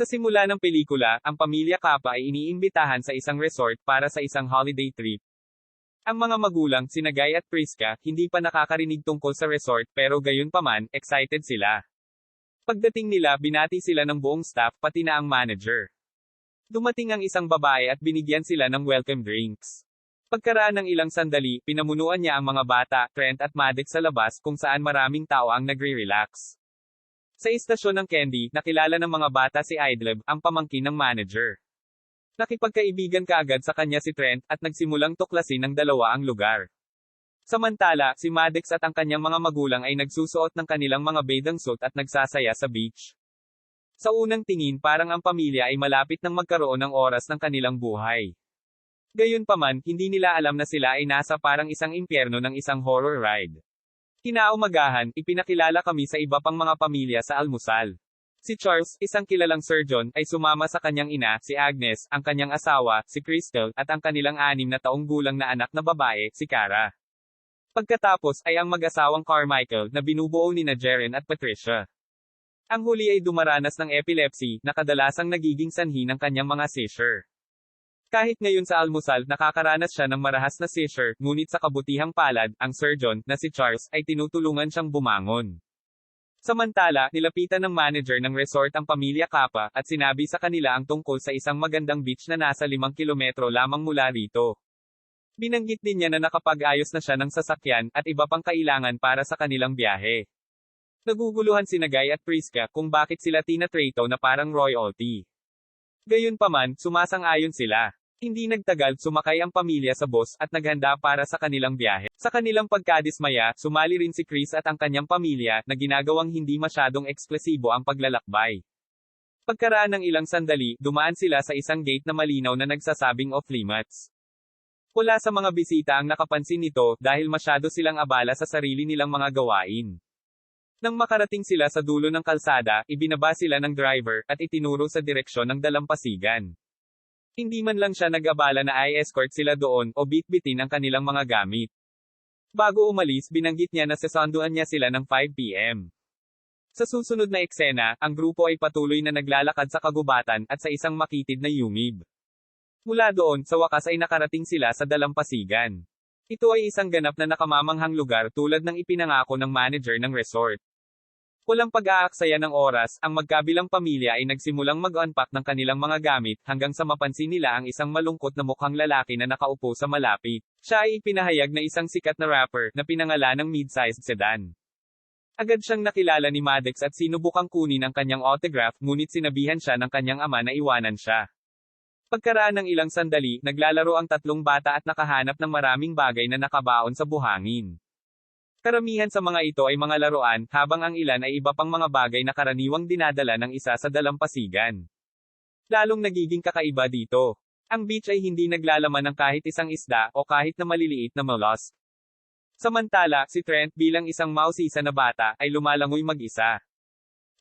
Sa simula ng pelikula, ang pamilya Kappa ay iniimbitahan sa isang resort para sa isang holiday trip. Ang mga magulang, sina Guy at Priska, hindi pa nakakarinig tungkol sa resort pero gayunpaman, excited sila. Pagdating nila, binati sila ng buong staff pati na ang manager. Dumating ang isang babae at binigyan sila ng welcome drinks. Pagkaraan ng ilang sandali, pinamunuan niya ang mga bata, Trent at Maddox sa labas kung saan maraming tao ang nagre-relax. Sa istasyon ng Candy, nakilala ng mga bata si Idleb, ang pamangkin ng manager. Nakipagkaibigan kaagad sa kanya si Trent at nagsimulang tuklasin ng dalawa ang lugar. Samantala, si Maddox at ang kanyang mga magulang ay nagsusuot ng kanilang mga bathing suit at nagsasaya sa beach. Sa unang tingin parang ang pamilya ay malapit nang magkaroon ng oras ng kanilang buhay. Gayunpaman, hindi nila alam na sila ay nasa parang isang impyerno ng isang horror ride. Kinaumagahan, ipinakilala kami sa iba pang mga pamilya sa almusal. Si Charles, isang kilalang surgeon, ay sumama sa kanyang ina, si Agnes, ang kanyang asawa, si Crystal, at ang kanilang 6 na taong gulang na anak na babae, si Cara. Pagkatapos ay ang mag-asawang Carmichael na binubuo ni na Jeren at Patricia. Ang huli ay dumaranas ng epilepsy, na kadalasang nagiging sanhi ng kanyang mga seizure. Kahit ngayon sa almusal, nakakaranas siya ng marahas na seizure, ngunit sa kabutihang palad, ang surgeon, na si Charles, ay tinutulungan siyang bumangon. Samantala, nilapitan ng manager ng resort ang pamilya Kappa, at sinabi sa kanila ang tungkol sa isang magandang beach na nasa 5 kilometro lamang mula rito. Binanggit din niya na nakapag-ayos na siya ng sasakyan, at iba pang kailangan para sa kanilang biyahe. Naguguluhan sina Guy at Priska kung bakit sila tinatrato na parang royalty. Gayunpaman, sumasang-ayon sila. Hindi nagtagal, sumakay ang pamilya sa bus at naghanda para sa kanilang biyahe. Sa kanilang pagkadismaya, sumali rin si Chris at ang kanyang pamilya na ginagawang hindi masyadong eksklesibo ang paglalakbay. Pagkaraan ng ilang sandali, dumaan sila sa isang gate na malinaw na nagsasabing off-limits. Wala sa mga bisita ang nakapansin nito dahil masyado silang abala sa sarili nilang mga gawain. Nang makarating sila sa dulo ng kalsada, ibinaba sila ng driver at itinuro sa direksyon ng dalampasigan. Hindi man lang siya nag-abala na i-escort sila doon o bitbitin ang kanilang mga gamit. Bago umalis, binanggit niya na sasanduan niya sila ng 5 p.m. Sa susunod na eksena, ang grupo ay patuloy na naglalakad sa kagubatan at sa isang makitid na yumib. Mula doon, sa wakas ay nakarating sila sa dalampasigan. Ito ay isang ganap na nakamamanghang lugar tulad ng ipinangako ng manager ng resort. Walang pag-aaksaya ng oras, ang magkabilang pamilya ay nagsimulang mag-unpack ng kanilang mga gamit, hanggang sa mapansin nila ang isang malungkot na mukhang lalaki na nakaupo sa malapit. Siya ay ipinahayag na isang sikat na rapper, na pinangalan ng mid-sized sedan. Agad siyang nakilala ni Maddox at sinubukang kunin ang kanyang autograph, ngunit sinabihan siya ng kanyang ama na iwanan siya. Pagkaraan ng ilang sandali, naglalaro ang 3 bata at nakahanap ng maraming bagay na nakabaon sa buhangin. Karamihan sa mga ito ay mga laruan, habang ang ilan ay iba pang mga bagay na karaniwang dinadala ng isa sa dalampasigan. Lalong nagiging kakaiba dito. Ang beach ay hindi naglalaman ng kahit isang isda o kahit na maliliit na mollusk. Samantala, si Trent bilang isang mausisa na bata ay lumalangoy mag-isa.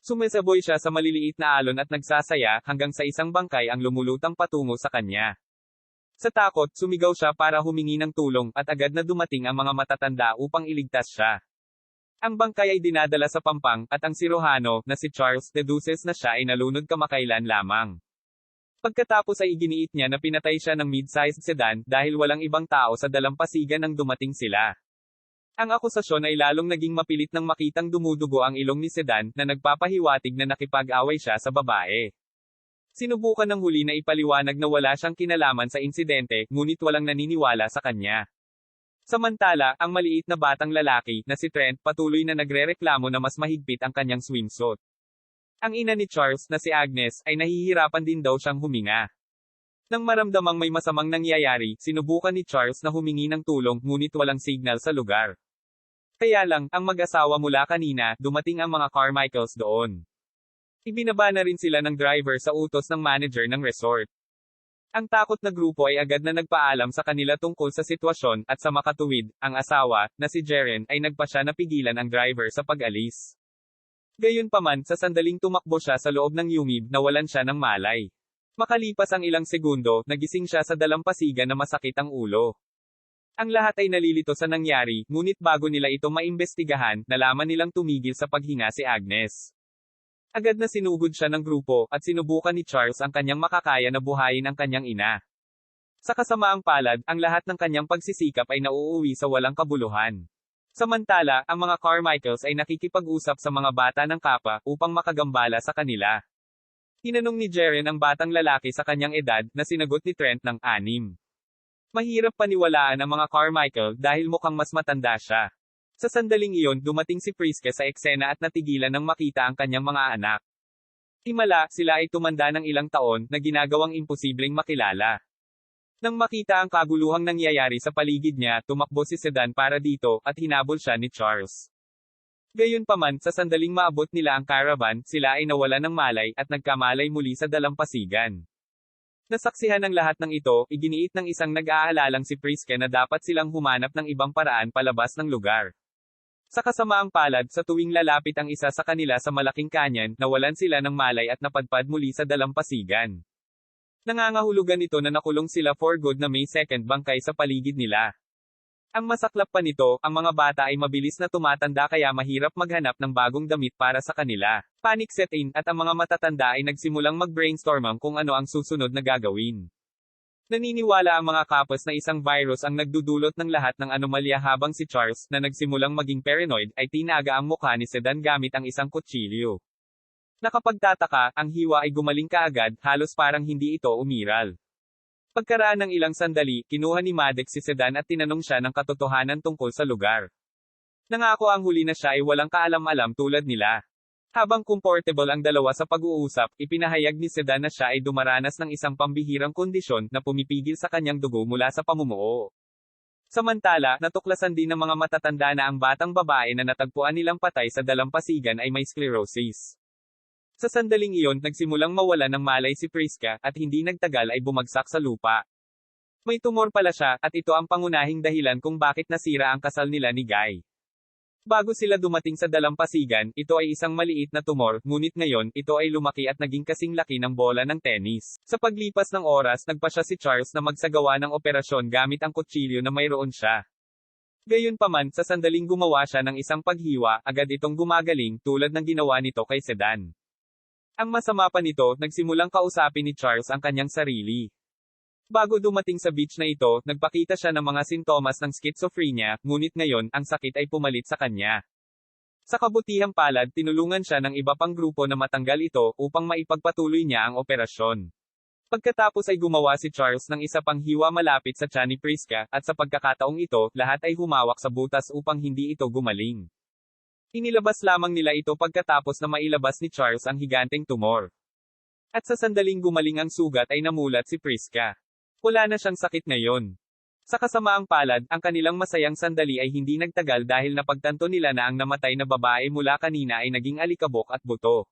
Sumisaboy siya sa maliliit na alon at nagsasaya hanggang sa isang bangkay ang lumulutang patungo sa kanya. Sa takot, sumigaw siya para humingi ng tulong at agad na dumating ang mga matatanda upang iligtas siya. Ang bangkay ay dinadala sa pampang at ang siruhano na si Charles deduces na siya ay nalunod kamakailan lamang. Pagkatapos ay iginiit niya na pinatay siya ng mid-sized sedan dahil walang ibang tao sa dalampasigan nang dumating sila. Ang akusasyon ay lalong naging mapilit nang makitang dumudugo ang ilong ni sedan na nagpapahiwatig na nakipag-away siya sa babae. Sinubukan ng huli na ipaliwanag na wala siyang kinalaman sa insidente, ngunit walang naniniwala sa kanya. Samantala, ang maliit na batang lalaki, na si Trent, patuloy na nagrereklamo na mas mahigpit ang kanyang swimsuit. Ang ina ni Charles, na si Agnes, ay nahihirapan din daw siyang huminga. Nang maramdamang may masamang nangyayari, sinubukan ni Charles na humingi ng tulong, ngunit walang signal sa lugar. Kaya lang, ang mag-asawa mula kanina, dumating ang mga Carmichaels doon. Ibinaba na rin sila ng driver sa utos ng manager ng resort. Ang takot na grupo ay agad na nagpaalam sa kanila tungkol sa sitwasyon, at sa makatuwid, ang asawa, na si Jeren, ay nagpasya na pigilan ang driver sa pag-alis. Gayunpaman, sa sandaling tumakbo siya sa loob ng yumib, nawalan siya ng malay. Makalipas ang ilang segundo, nagising siya sa dalampasigan na masakit ang ulo. Ang lahat ay nalilito sa nangyari, ngunit bago nila ito maimbestigahan, nalaman nilang tumigil sa paghinga si Agnes. Agad na sinugod siya ng grupo, at sinubukan ni Charles ang kanyang makakaya na buhayin ang kanyang ina. Sa kasamaang palad, ang lahat ng kanyang pagsisikap ay nauuwi sa walang kabuluhan. Samantala, ang mga Carmichaels ay nakikipag-usap sa mga bata ng Kappa, upang makagambala sa kanila. Tinanong ni Jaren ang batang lalaki sa kanyang edad, na sinagot ni Trent ng 6. Mahirap paniwalaan ang mga Carmichael dahil mukhang mas matanda siya. Sa sandaling iyon, dumating si Priska sa eksena at natigilan nang makita ang kanyang mga anak. Himala, sila ay tumanda ng ilang taon, na ginagawang imposibleng makilala. Nang makita ang kaguluhang nangyayari sa paligid niya, tumakbo si Sedan para dito, at hinabol siya ni Charles. Gayunpaman, sa sandaling maabot nila ang caravan, sila ay nawala ng malay, at nagkamalay muli sa dalampasigan. Nasaksihan ng lahat ng ito, iginiit ng isang nag-aalalang si Priska na dapat silang humanap ng ibang paraan palabas ng lugar. Sa kasamaang palad, sa tuwing lalapit ang isa sa kanila sa malaking kanyan, nawalan sila ng malay at napadpad muli sa dalampasigan. Nangangahulugan ito na nakulong sila for good na may second bangkay sa paligid nila. Ang masaklap pa nito, ang mga bata ay mabilis na tumatanda kaya mahirap maghanap ng bagong damit para sa kanila. Panic set in, at ang mga matatanda ay nagsimulang mag-brainstorm kung ano ang susunod na gagawin. Naniniwala ang mga kapos na isang virus ang nagdudulot ng lahat ng anomalya habang si Charles, na nagsimulang maging paranoid, ay tinaga ang mukha ni Sedan gamit ang isang kutsilyo. Nakapagtataka, ang hiwa ay gumaling kaagad, halos parang hindi ito umiral. Pagkaraan ng ilang sandali, kinuha ni Maddox si Sedan at tinanong siya ng katotohanan tungkol sa lugar. Nangako ang huli na siya ay walang kaalam-alam tulad nila. Habang comfortable ang dalawa sa pag-uusap, ipinahayag ni Sedan na siya ay dumaranas ng isang pambihirang kondisyon na pumipigil sa kanyang dugo mula sa pamumuo. Samantala, natuklasan din ng mga matatanda na ang batang babae na natagpuan nilang patay sa dalampasigan ay may sclerosis. Sa sandaling iyon, nagsimulang mawala ng malay si Priska, at hindi nagtagal ay bumagsak sa lupa. May tumor pala siya, at ito ang pangunahing dahilan kung bakit nasira ang kasal nila ni Guy. Bago sila dumating sa dalampasigan, ito ay isang maliit na tumor, ngunit ngayon, ito ay lumaki at naging kasing laki ng bola ng tennis. Sa paglipas ng oras, nagpasya si Charles na magsagawa ng operasyon gamit ang kutsilyo na mayroon siya. Gayunpaman, sa sandaling gumawa siya ng isang paghiwa, agad itong gumagaling, tulad ng ginawa nito kay Sedan. Ang masama pa nito, nagsimulang kausapin ni Charles ang kanyang sarili. Bago dumating sa beach na ito, nagpakita siya ng mga sintomas ng schizophrenia, ngunit ngayon, ang sakit ay pumalit sa kanya. Sa kabutihang palad, tinulungan siya ng iba pang grupo na matanggal ito, upang maipagpatuloy niya ang operasyon. Pagkatapos ay gumawa si Charles ng isa pang hiwa malapit sa tiyan ni Priska, at sa pagkakataong ito, lahat ay humawak sa butas upang hindi ito gumaling. Inilabas lamang nila ito pagkatapos na mailabas ni Charles ang higanteng tumor. At sa sandaling gumaling ang sugat ay namulat si Priska. Wala na siyang sakit ngayon. Sa kasamaang palad, ang kanilang masayang sandali ay hindi nagtagal dahil napagtanto nila na ang namatay na babae mula kanina ay naging alikabok at buto.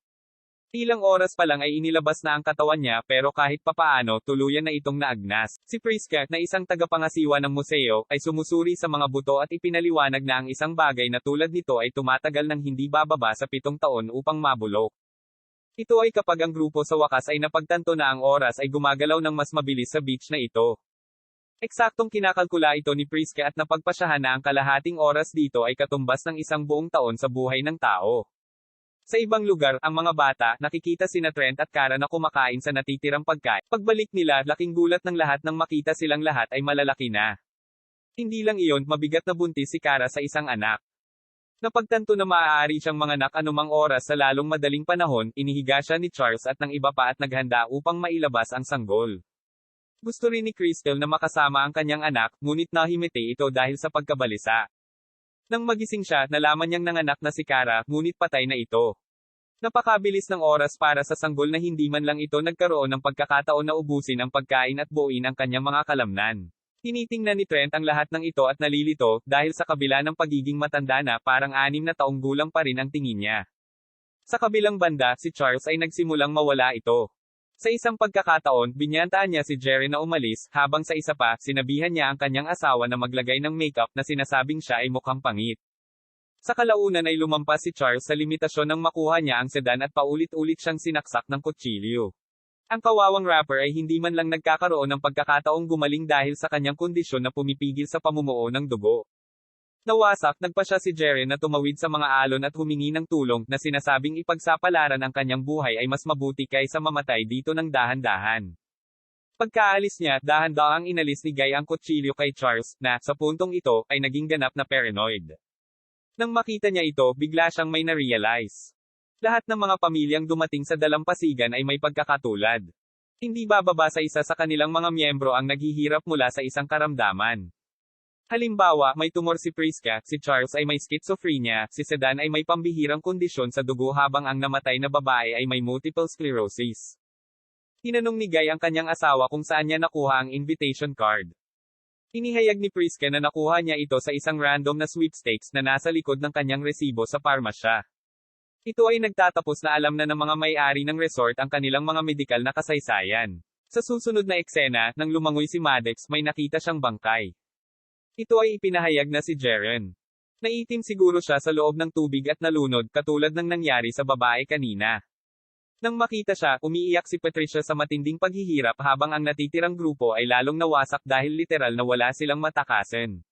Ilang oras pa lang ay inilabas na ang katawan niya pero kahit papaano, tuluyan na itong naagnas. Si Priska, na isang tagapangasiwa ng museo, ay sumusuri sa mga buto at ipinaliwanag na ang isang bagay na tulad nito ay tumatagal ng hindi bababa sa 7 taon upang mabulok. Ito ay kapag ang grupo sa wakas ay napagtanto na ang oras ay gumagalaw ng mas mabilis sa beach na ito. Eksaktong kinakalkula ito ni Priska at napagpasyahan na ang kalahating oras dito ay katumbas ng isang buong taon sa buhay ng tao. Sa ibang lugar, ang mga bata, nakikita sina Trent at Cara na kumakain sa natitirang pagkain. Pagbalik nila, laking gulat ng lahat nang makita silang lahat ay malalaki na. Hindi lang iyon, mabigat na buntis si Cara sa isang anak. Napagtanto na maaari siyang manganak anumang oras sa lalong madaling panahon, inihiga siya ni Charles at ng iba pa at naghanda upang mailabas ang sanggol. Gusto rin ni Crystal na makasama ang kanyang anak, ngunit nahimiti ito dahil sa pagkabalisa. Nang magising siya, nalaman niyang nanganak na si Cara, ngunit patay na ito. Napakabilis ng oras para sa sanggol na hindi man lang ito nagkaroon ng pagkakataon na ubusin ang pagkain at buuin ang kanyang mga kalamnan. Tinitingnan ni Trent ang lahat ng ito at nalilito, dahil sa kabila ng pagiging matanda na, parang 6 na taong gulang pa rin ang tingin niya. Sa kabilang banda, si Charles ay nagsimulang mawala ito. Sa isang pagkakataon, binyantaan niya si Jerry na umalis, habang sa isa pa, sinabihan niya ang kanyang asawa na maglagay ng makeup na sinasabing siya ay mukhang pangit. Sa kalaunan ay lumampas si Charles sa limitasyon nang makuha niya ang sedan at paulit-ulit siyang sinaksak ng kutsilyo. Ang kawawang rapper ay hindi man lang nagkakaroon ng pagkakataong gumaling dahil sa kanyang kondisyon na pumipigil sa pamumuo ng dugo. Nawasak, nagpa siya si Jeren na tumawid sa mga alon at humingi ng tulong, na sinasabing ipagsapalaran ang kanyang buhay ay mas mabuti kaysa mamatay dito ng dahan-dahan. Pagkaalis niya, dahan-dahang inalis ni Guy ang kutsilyo kay Charles, na, sa puntong ito, ay naging ganap na paranoid. Nang makita niya ito, bigla siyang may na-realize. Lahat ng mga pamilyang dumating sa dalampasigan ay may pagkakatulad. Hindi bababa sa isa sa kanilang mga miyembro ang naghihirap mula sa isang karamdaman. Halimbawa, may tumor si Priska, si Charles ay may schizophrenia, si Sedan ay may pambihirang kondisyon sa dugo habang ang namatay na babae ay may multiple sclerosis. Tinanong ni Guy ang kanyang asawa kung saan niya nakuha ang invitation card. Inihayag ni Priska na nakuha niya ito sa isang random na sweepstakes na nasa likod ng kanyang resibo sa parmasya. Ito ay nagtatapos na alam na ng mga may-ari ng resort ang kanilang mga medikal na kasaysayan. Sa susunod na eksena, nang lumangoy si Maddox, may nakita siyang bangkay. Ito ay ipinahayag na si Jeren. Naitim siguro siya sa loob ng tubig at nalunod, katulad ng nangyari sa babae kanina. Nang makita siya, umiiyak si Patricia sa matinding paghihirap habang ang natitirang grupo ay lalong nawasak dahil literal na wala silang matakasan.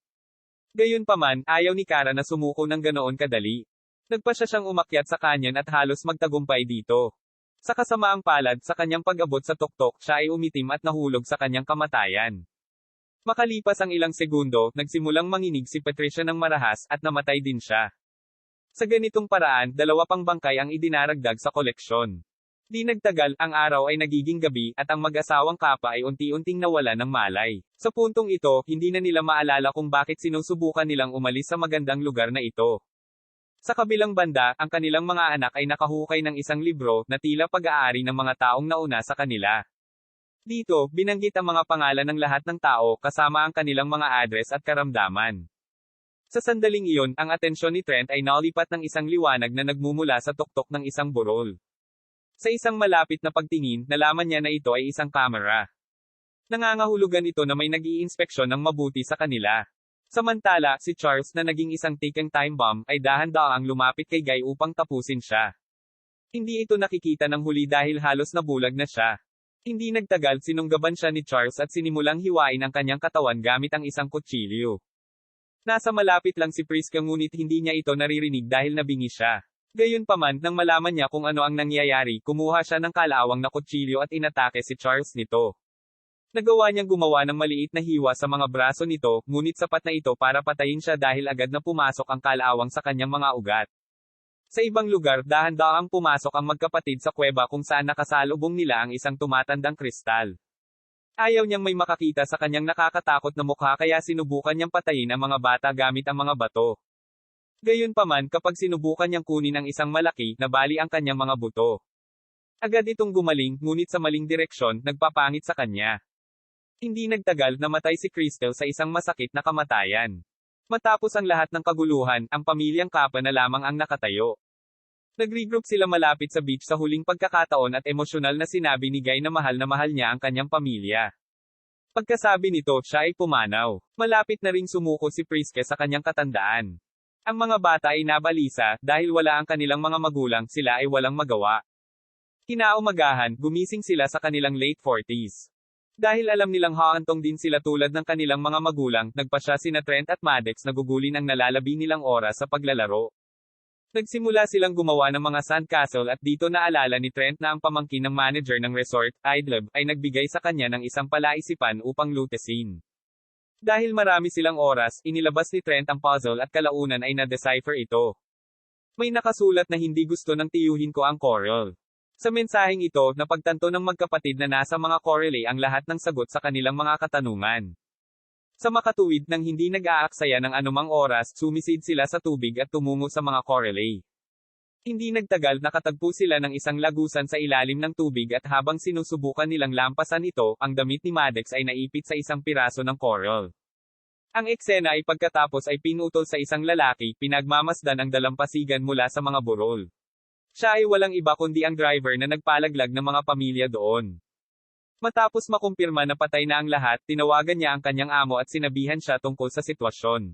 Gayunpaman, ayaw ni Kara na sumuko ng ganoon kadali. Nagpa siya siyang umakyat sa kanyon at halos magtagumpay dito. Sa kasamaang palad, sa kanyang pag-abot sa tuktok, siya ay umitim at nahulog sa kanyang kamatayan. Makalipas ang ilang segundo, nagsimulang manginig si Patricia ng marahas, at namatay din siya. Sa ganitong paraan, 2 pang bangkay ang idinaragdag sa koleksyon. Di nagtagal, ang araw ay nagiging gabi, at ang mag-asawang Kappa ay unti-unting nawala ng malay. Sa puntong ito, hindi na nila maalala kung bakit sinusubukan nilang umalis sa magandang lugar na ito. Sa kabilang banda, ang kanilang mga anak ay nakahukay ng isang libro, na tila pag-aari ng mga taong nauna sa kanila. Dito, binanggit ang mga pangalan ng lahat ng tao, kasama ang kanilang mga address at karamdaman. Sa sandaling iyon, ang atensyon ni Trent ay naulipat ng isang liwanag na nagmumula sa tuktok ng isang burol. Sa isang malapit na pagtingin, nalaman niya na ito ay isang kamera. Nangangahulugan ito na may nag-iinspeksyon ng mabuti sa kanila. Samantala, si Charles na naging isang ticking time bomb, ay dahan-daang lumapit kay Guy upang tapusin siya. Hindi ito nakikita ng huli dahil halos nabulag na siya. Hindi nagtagal, sinunggaban siya ni Charles at sinimulang hiwain ang kanyang katawan gamit ang isang kutsilyo. Nasa malapit lang si Priska ngunit hindi niya ito naririnig dahil nabingi siya. Gayunpaman, nang malaman niya kung ano ang nangyayari, kumuha siya ng kalawang na kutsilyo at inatake si Charles nito. Nagawa niyang gumawa ng maliit na hiwa sa mga braso nito, ngunit sapat na ito para patayin siya dahil agad na pumasok ang kalawang sa kanyang mga ugat. Sa ibang lugar, dahan-dahang pumasok ang magkapatid sa kuweba kung saan nakasalubong nila ang isang tumatandang kristal. Ayaw niyang may makakita sa kanyang nakakatakot na mukha kaya sinubukan niyang patayin ang mga bata gamit ang mga bato. Gayunpaman, kapag sinubukan niyang kunin ang isang malaki, nabali ang kanyang mga buto. Agad itong gumaling, ngunit sa maling direksyon, nagpapangit sa kanya. Hindi nagtagal, namatay si Crystal sa isang masakit na kamatayan. Matapos ang lahat ng kaguluhan, ang pamilyang Kappa na lamang ang nakatayo. Nag-regroup sila malapit sa beach sa huling pagkakataon at emosyonal na sinabi ni Guy na mahal niya ang kanyang pamilya. Pagkasabi nito, siya ay pumanaw. Malapit na ring sumuko si Priska sa kanyang katandaan. Ang mga bata ay nabalisa, dahil wala ang kanilang mga magulang, sila ay walang magawa. Kinaumagahan, gumising sila sa kanilang late 40s. Dahil alam nilang haantong din sila tulad ng kanilang mga magulang, nagpasya sina Trent at Maddox na gugulin ang nalalabi nilang oras sa paglalaro. Nagsimula silang gumawa ng mga sandcastle at dito naalala ni Trent na ang pamangkin ng manager ng resort, Idleb, ay nagbigay sa kanya ng isang palaisipan upang lutesin. Dahil marami silang oras, inilabas ni Trent ang puzzle at kalaunan ay na-decipher ito. May nakasulat na hindi gusto ng tiyuhin ko ang coral. Sa mensaheng ito, napagtanto ng magkapatid na nasa mga corale ang lahat ng sagot sa kanilang mga katanungan. Sa makatuwid nang hindi nag-aaksaya ng anumang oras, sumisid sila sa tubig at tumungo sa mga corale. Hindi nagtagal, nakatagpo sila ng isang lagusan sa ilalim ng tubig at habang sinusubukan nilang lampasan ito, ang damit ni Maddox ay naipit sa isang piraso ng coral. Ang eksena ay pagkatapos ay pinutol sa isang lalaki, pinagmamasdan ang dalampasigan mula sa mga burol. Siya ay walang iba kundi ang driver na nagpalaglag ng mga pamilya doon. Matapos makumpirma na patay na ang lahat, tinawagan niya ang kanyang amo at sinabihan siya tungkol sa sitwasyon.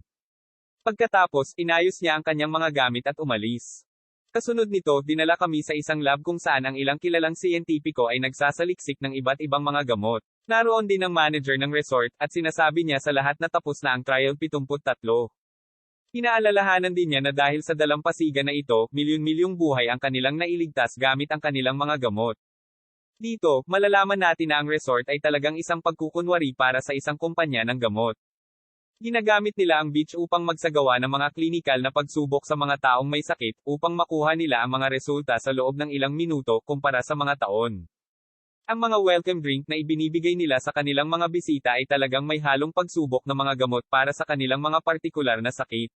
Pagkatapos, inayos niya ang kanyang mga gamit at umalis. Kasunod nito, dinala kami sa isang lab kung saan ang ilang kilalang siyentipiko ay nagsasaliksik ng iba't ibang mga gamot. Naroon din ang manager ng resort, at sinasabi niya sa lahat na tapos na ang trial 73. Pinaalalahanan din niya na dahil sa dalampasigan na ito, milyon-milyong buhay ang kanilang nailigtas gamit ang kanilang mga gamot. Dito, malalaman natin na ang resort ay talagang isang pagkukunwari para sa isang kumpanya ng gamot. Ginagamit nila ang beach upang magsagawa ng mga klinikal na pagsubok sa mga taong may sakit, upang makuha nila ang mga resulta sa loob ng ilang minuto kumpara sa mga taon. Ang mga welcome drink na ibinibigay nila sa kanilang mga bisita ay talagang may halong pagsubok ng mga gamot para sa kanilang mga partikular na sakit.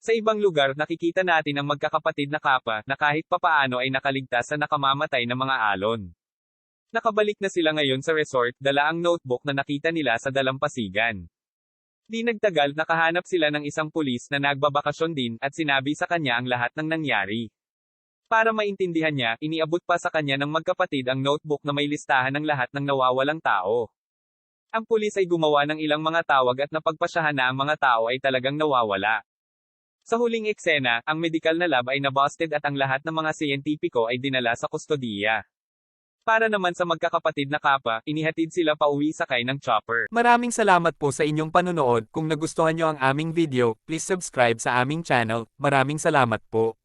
Sa ibang lugar nakikita natin ang magkakapatid na kapa na kahit papaano ay nakaligtas sa nakamamatay na mga alon. Nakabalik na sila ngayon sa resort, dala ang notebook na nakita nila sa dalampasigan. Di nagtagal nakahanap sila ng isang pulis na nagbabakasyon din at sinabi sa kanya ang lahat ng nangyari. Para maintindihan niya, iniabot pa sa kanya ng magkapatid ang notebook na may listahan ng lahat ng nawawalang tao. Ang pulis ay gumawa ng ilang mga tawag at napagpasyahan na ang mga tao ay talagang nawawala. Sa huling eksena, ang medical na lab ay nabusted at ang lahat ng mga siyentipiko ay dinala sa kustodiya. Para naman sa magkakapatid na kapa, inihatid sila pauwi sakay ng chopper. Maraming salamat po sa inyong panonood. Kung nagustuhan nyo ang aming video, please subscribe sa aming channel. Maraming salamat po.